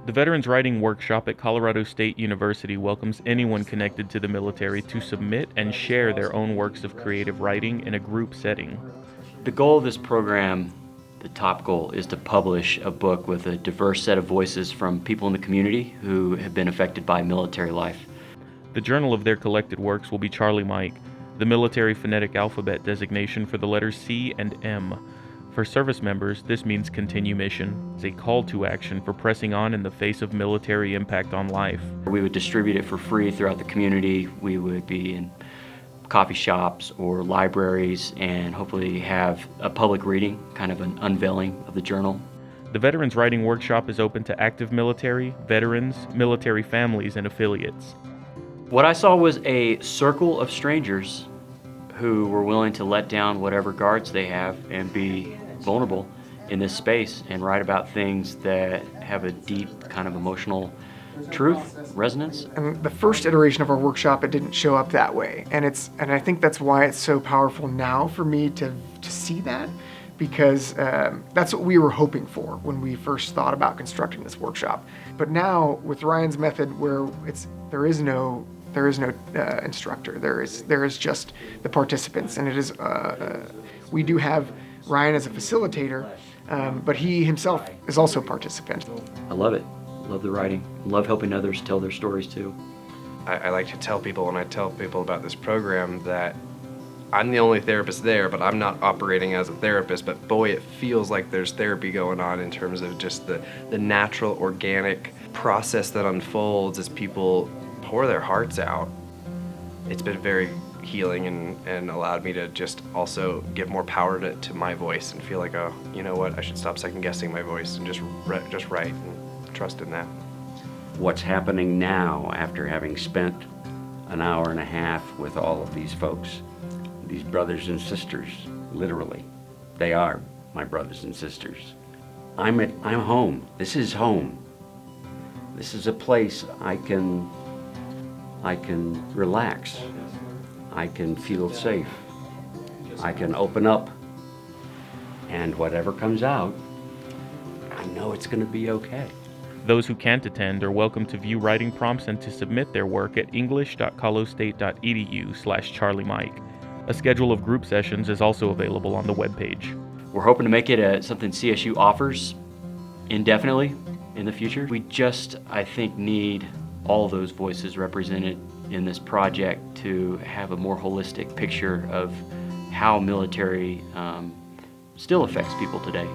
The Veterans Writing Workshop at Colorado State University welcomes anyone connected to the military to submit and share their own works of creative writing in a group setting. The goal of this program, the top goal, is to publish a book with a diverse set of voices from people in the community who have been affected by military life. The journal of their collected works will be Charlie Mike, the military phonetic alphabet designation for the letters C and M. For service members, this means continue mission. It's a call to action for pressing on in the face of military impact on life. We would distribute it for free throughout the community. We would be in coffee shops or libraries and hopefully have a public reading, kind of an unveiling of the journal. The Veterans Writing Workshop is open to active military, veterans, military families, and affiliates. What I saw was a circle of strangers who were willing to let down whatever guards they have and be vulnerable in this space and write about things that have a deep kind of emotional truth, resonance. And the first iteration of our workshop, it didn't show up that way. And I think that's why it's so powerful now for me to see that, because that's what we were hoping for when we first thought about constructing this workshop. But now with Ryan's method, where there is no instructor, there is just the participants, and it is we do have Ryan as a facilitator, but he himself is also a participant. I love it. Love the writing. Love helping others tell their stories too. I like to tell people, when I tell people about this program, that I'm the only therapist there, but I'm not operating as a therapist, but boy, it feels like there's therapy going on in terms of just the natural, organic process that unfolds as people pour their hearts out. It's been very healing and allowed me to just also give more power to my voice and feel like, oh, you know what, I should stop second guessing my voice and just write and trust in that. What's happening now after having spent an hour and a half with all of these folks, these brothers and sisters, literally, they are my brothers and sisters. I'm home. This is home. This is a place I can relax. I can feel safe. I can open up, and whatever comes out, I know it's going to be okay. Those who can't attend are welcome to view writing prompts and to submit their work at english.colostate.edu/charliemike. A schedule of group sessions is also available on the webpage. We're hoping to make it something CSU offers indefinitely in the future. We just, I think, need all those voices represented in this project to have a more holistic picture of how military still affects people today.